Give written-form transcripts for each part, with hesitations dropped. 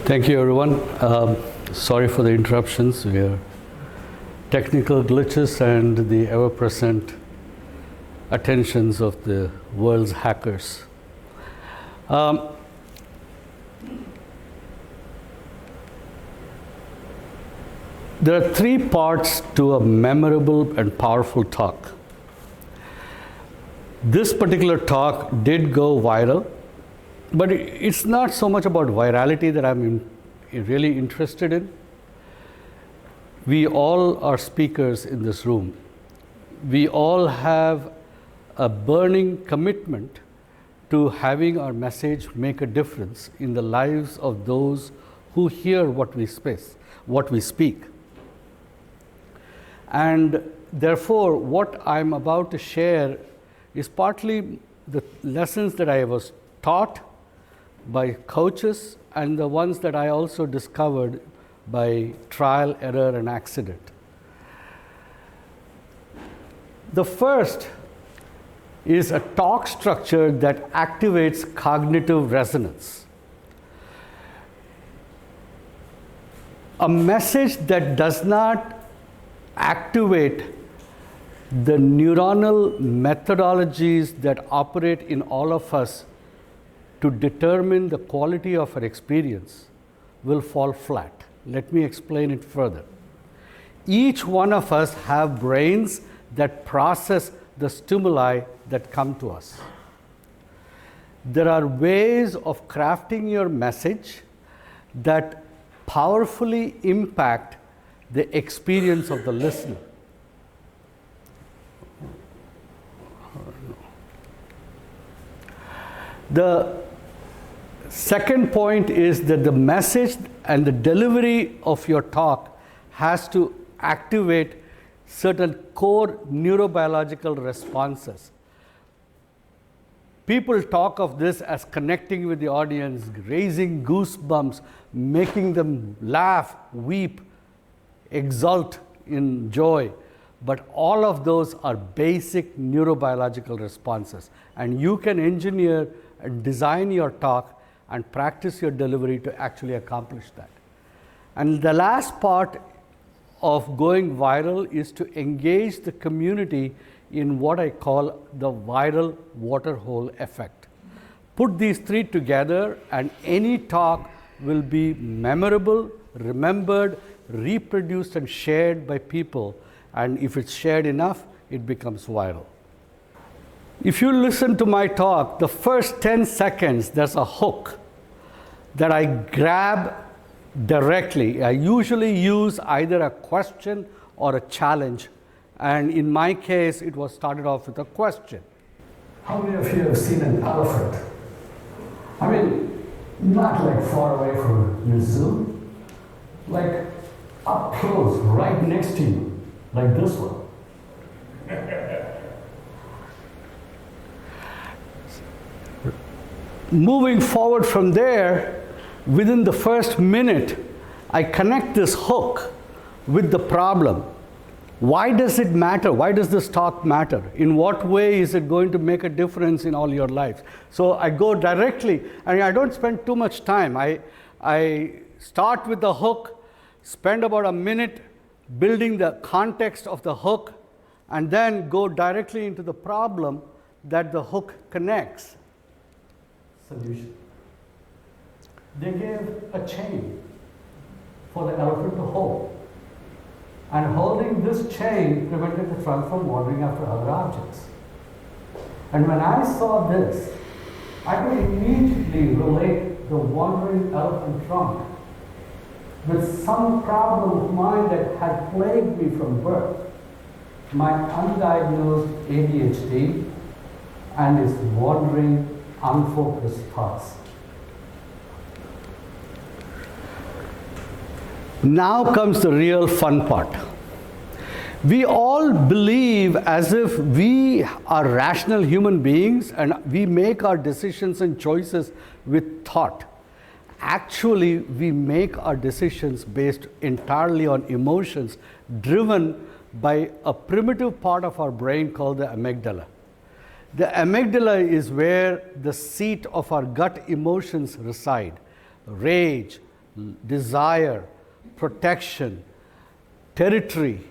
Thank you, everyone. Sorry for the interruptions. We are technical glitches and the ever-present attentions of the world's hackers. There are three parts to a memorable and powerful talk. This particular talk did go viral, but it's not so much about virality that I'm really interested in. We all are speakers in this room. We all have a burning commitment to having our message make a difference in the lives of those who hear what we speak. And therefore, what I'm about to share is partly the lessons that I was taught by coaches and the ones that I also discovered by trial, error, and accident. The first is a talk structure that activates cognitive resonance. A message that does not activate the neuronal methodologies that operate in all of us to determine the quality of our experience will fall flat. Let me explain it further. Each one of us have brains that process the stimuli that come to us. There are ways of crafting your message that powerfully impact the experience of the listener. The second point is that the message and the delivery of your talk has to activate certain core neurobiological responses. People talk of this as connecting with the audience, raising goosebumps, making them laugh, weep, exult in joy. But all of those are basic neurobiological responses. And you can engineer and design your talk and practice your delivery to actually accomplish that. And the last part of going viral is to engage the community in what I call the viral waterhole effect. Put these three together and any talk will be memorable, remembered, reproduced and shared by people, and if it's shared enough, it becomes viral. If you listen to my talk, the first 10 seconds, there's a hook that I grab directly. I usually use either a question or a challenge, and in my case, it was started off with a question. How many of you have seen an elephant? I mean, not like far away from your zoo, like up close, right next to you, like this one. Moving forward from there, within the first minute, I connect this hook with the problem. Why does it matter? Why does this talk matter? In what way is it going to make a difference in all your lives? So I go directly, and I don't spend too much time. I start with the hook, spend about a minute building the context of the hook, and then go directly into the problem that the hook connects. Solution. They gave a chain for the elephant to hold. And holding this chain prevented the trunk from wandering after other objects. And when I saw this, I could immediately relate the wandering elephant trunk with some problem of mine that had plagued me from birth, my undiagnosed ADHD and its wandering, unfocused thoughts. Now comes the real fun part. We all believe as if we are rational human beings and we make our decisions and choices with thought. Actually, we make our decisions based entirely on emotions driven by a primitive part of our brain called the amygdala. The amygdala is where the seat of our gut emotions reside: rage, desire, protection, territory,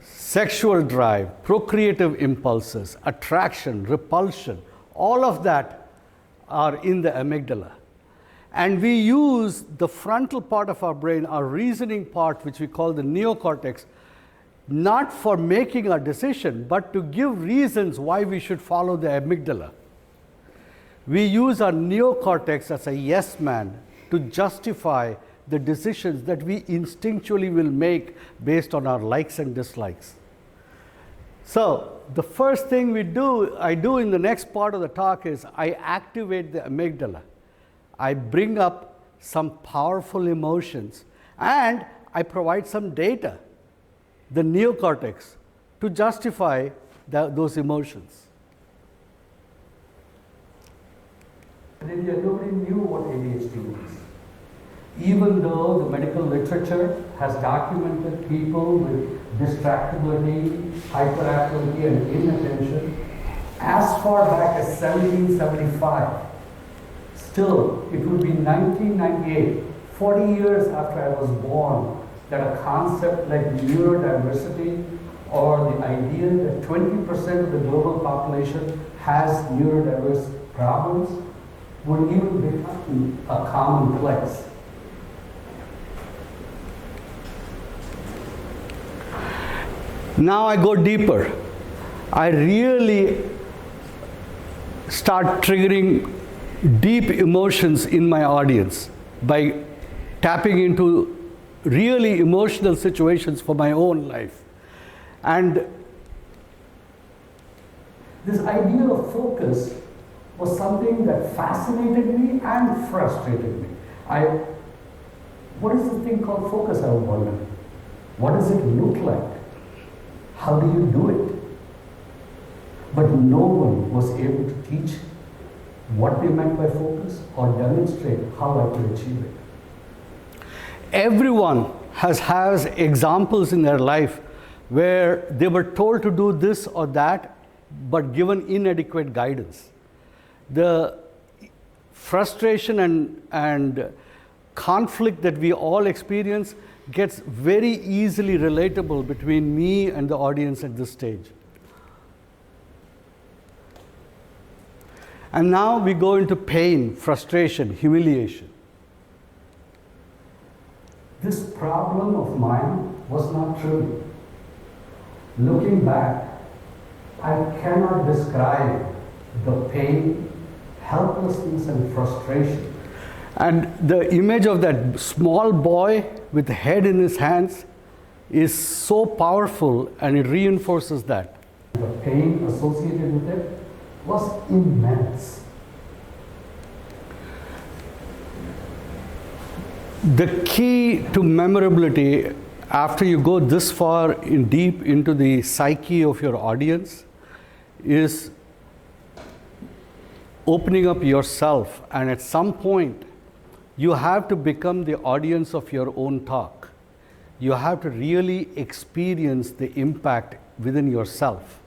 sexual drive, procreative impulses, attraction, repulsion, all of that are in the amygdala. And we use the frontal part of our brain, our reasoning part, which we call the neocortex, not for making a decision, but to give reasons why we should follow the amygdala. We use our neocortex as a yes man to justify the decisions that we instinctually will make based on our likes and dislikes. So the first thing I do in the next part of the talk is I activate the amygdala. I bring up some powerful emotions and I provide some data, the neocortex, to justify those emotions. In India, nobody knew what ADHD was. Even though the medical literature has documented people with distractibility, hyperactivity, and inattention as far back as 1775. Still, it would be 1998, 40 years after I was born, that a concept like neurodiversity or the idea that 20% of the global population has neurodiverse problems would even become a commonplace. Now I go deeper. I really start triggering deep emotions in my audience by tapping into really emotional situations for my own life. And this idea of focus was something that fascinated me and frustrated me. What is this thing called focus, I wonder? What does it look like? How do you do it? But no one was able to teach what they meant by focus or demonstrate how I could achieve it. Everyone has examples in their life where they were told to do this or that, but given inadequate guidance. The frustration and conflict that we all experience gets very easily relatable between me and the audience at this stage. And now we go into pain, frustration, humiliation. This problem of mine was not trivial. Looking back, I cannot describe the pain, helplessness, and frustration. And the image of that small boy with the head in his hands is so powerful, and it reinforces that. The pain associated with it was immense. The key to memorability, after you go this far deep into the psyche of your audience, is opening up yourself, and at some point you have to become the audience of your own talk. You have to really experience the impact within yourself.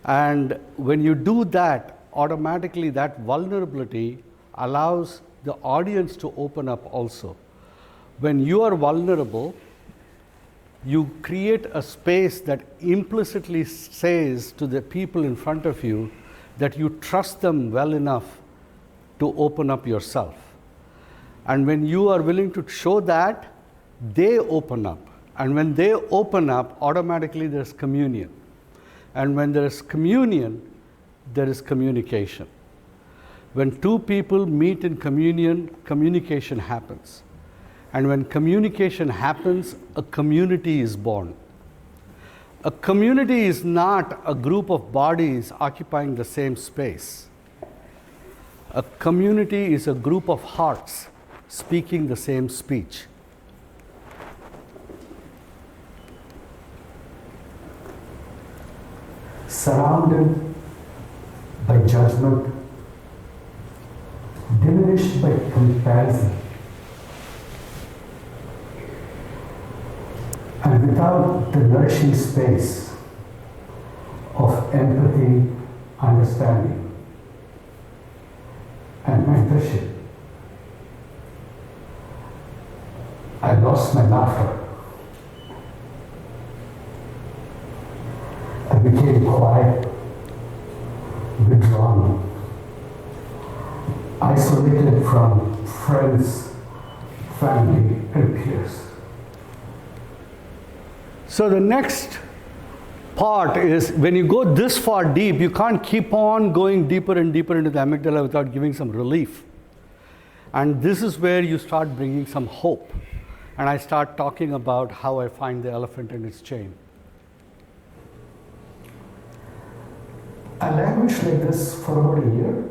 And when you do that, automatically that vulnerability allows the audience to open up also. When you are vulnerable, you create a space that implicitly says to the people in front of you that you trust them well enough to open up yourself. And when you are willing to show that, they open up. And when they open up, automatically there's communion. And when there is communion, there is communication. When two people meet in communion, communication happens. And when communication happens, a community is born. A community is not a group of bodies occupying the same space. A community is a group of hearts speaking the same speech. Surrounded by judgment, diminished by comparison, and without the nourishing space of empathy, understanding, and mentorship, I lost my laughter. I became quiet, withdrawn, isolated from friends, family, and peers. So the next part is when you go this far deep, you can't keep on going deeper and deeper into the amygdala without giving some relief. And this is where you start bringing some hope. And I start talking about how I find the elephant in its chain. I languished like this for about a year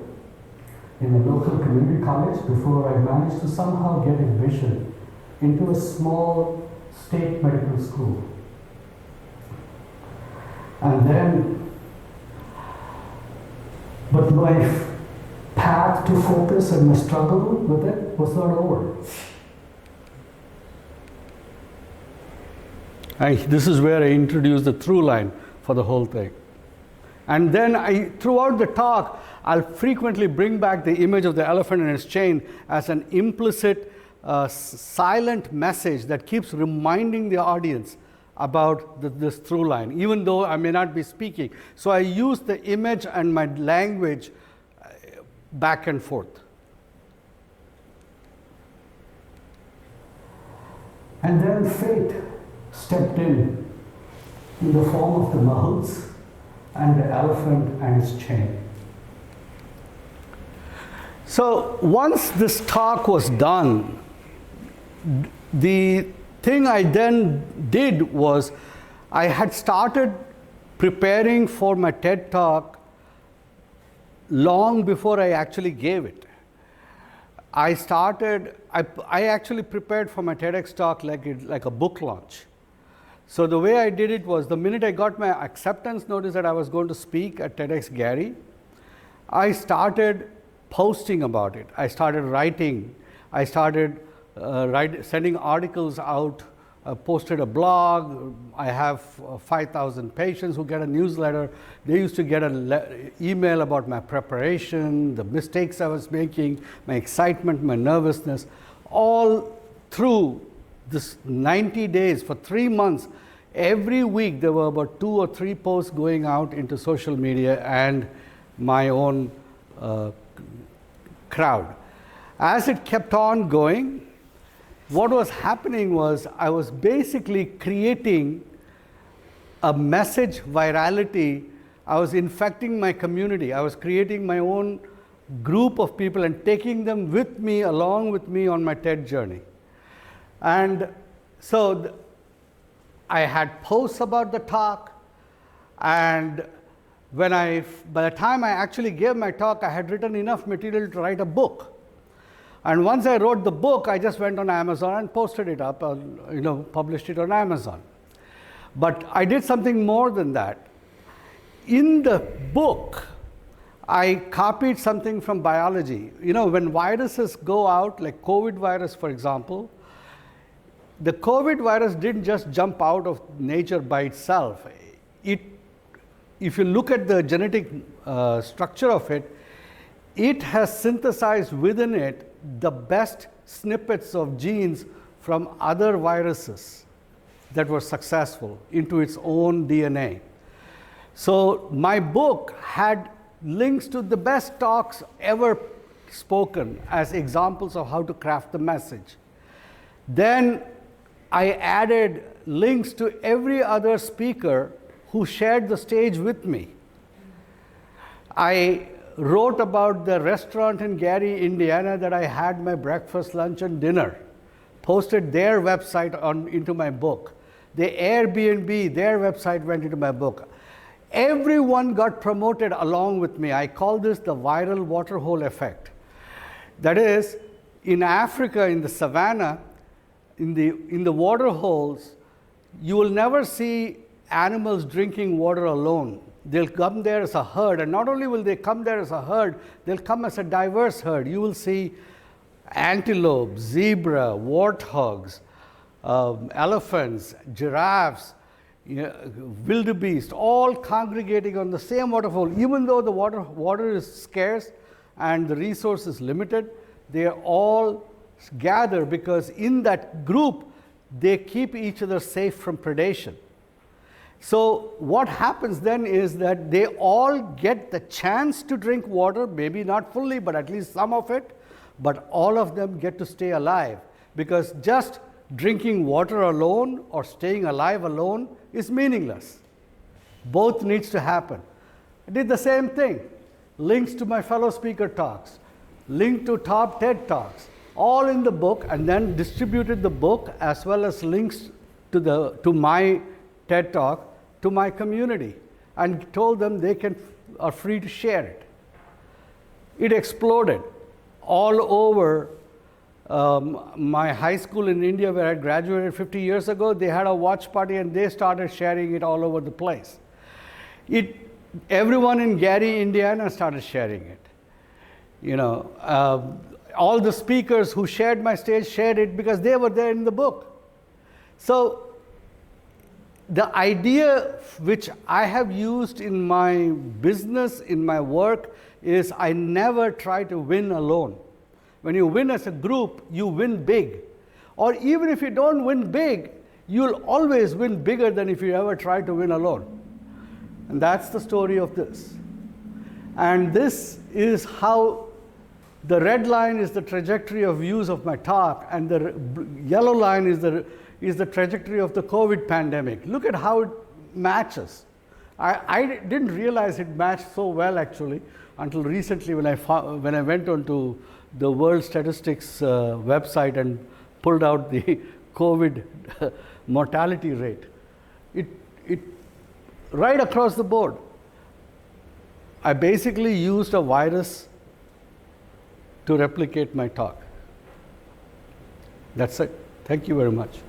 in a local community college before I managed to somehow get admission into a small state medical school. And then, but my path to focus and my struggle with it was not over. This is where I introduce the through line for the whole thing. And then throughout the talk, I'll frequently bring back the image of the elephant in its chain as an implicit, silent message that keeps reminding the audience about this through line, even though I may not be speaking. So I use the image and my language back and forth. And then fate stepped in the form of the mouse and the elephant and its chain. So once this talk was done, the thing I then did was I had started preparing for my TED talk long before I actually gave it. I actually prepared for my TEDx talk like a book launch. So the way I did it was the minute I got my acceptance notice that I was going to speak at TEDxGary, I started posting about it. I started writing. I started sending articles out, posted a blog. I have 5,000 patients who get a newsletter. They used to get an email about my preparation, the mistakes I was making, my excitement, my nervousness, all through this 90 days, for 3 months. Every week there were about 2 or 3 posts going out into social media and my own crowd. As it kept on going, what was happening was I was basically creating a message virality. I was infecting my community. I was creating my own group of people and taking them with me, along with me on my TED journey. And so I had posts about the talk, and by the time I actually gave my talk, I had written enough material to write a book. And once I wrote the book, I just went on Amazon and posted it up, published it on Amazon. But I did something more than that. In the book, I copied something from biology. When viruses go out, like COVID virus, for example, the COVID virus didn't just jump out of nature by itself. If you look at the genetic structure of it, it has synthesized within it the best snippets of genes from other viruses that were successful into its own DNA. So my book had links to the best talks ever spoken as examples of how to craft the message. Then I added links to every other speaker who shared the stage with me. I wrote about the restaurant in Gary, Indiana that I had my breakfast, lunch, and dinner, posted their website into my book. The Airbnb, their website went into my book. Everyone got promoted along with me. I call this the viral waterhole effect. That is, in Africa, in the savannah, in the water holes, you will never see animals drinking water alone. They'll come there as a herd, and not only will they come there as a herd, they'll come as a diverse herd. You will see antelope, zebra, warthogs, elephants, giraffes, wildebeest, all congregating on the same waterfall. Even though the water is scarce and the resource is limited, they are all gather because in that group, they keep each other safe from predation. So what happens then is that they all get the chance to drink water, maybe not fully, but at least some of it, but all of them get to stay alive, because just drinking water alone or staying alive alone is meaningless. Both needs to happen. I did the same thing. Links to my fellow speaker talks, link to top TED Talks, all in the book, and then distributed the book as well as links to my TED Talk to my community, and told them they are free to share it. It exploded all over my high school in India, where I graduated 50 years ago. They had a watch party and they started sharing it all over the place. Everyone in Gary, Indiana started sharing it. You know, all the speakers who shared my stage shared it because they were there in the book. So the idea which I have used in my business, in my work, is I never try to win alone. When you win as a group, you win big. Or even if you don't win big, you'll always win bigger than if you ever try to win alone. And that's the story of this. And this is how the red line is the trajectory of views of my talk, and the yellow line is the trajectory of the COVID pandemic. Look at how it matches. I didn't realize it matched so well, actually, until recently when I went onto the World Statistics website and pulled out the COVID mortality rate. It right across the board. I basically used a virus to replicate my talk. That's it. Thank you very much.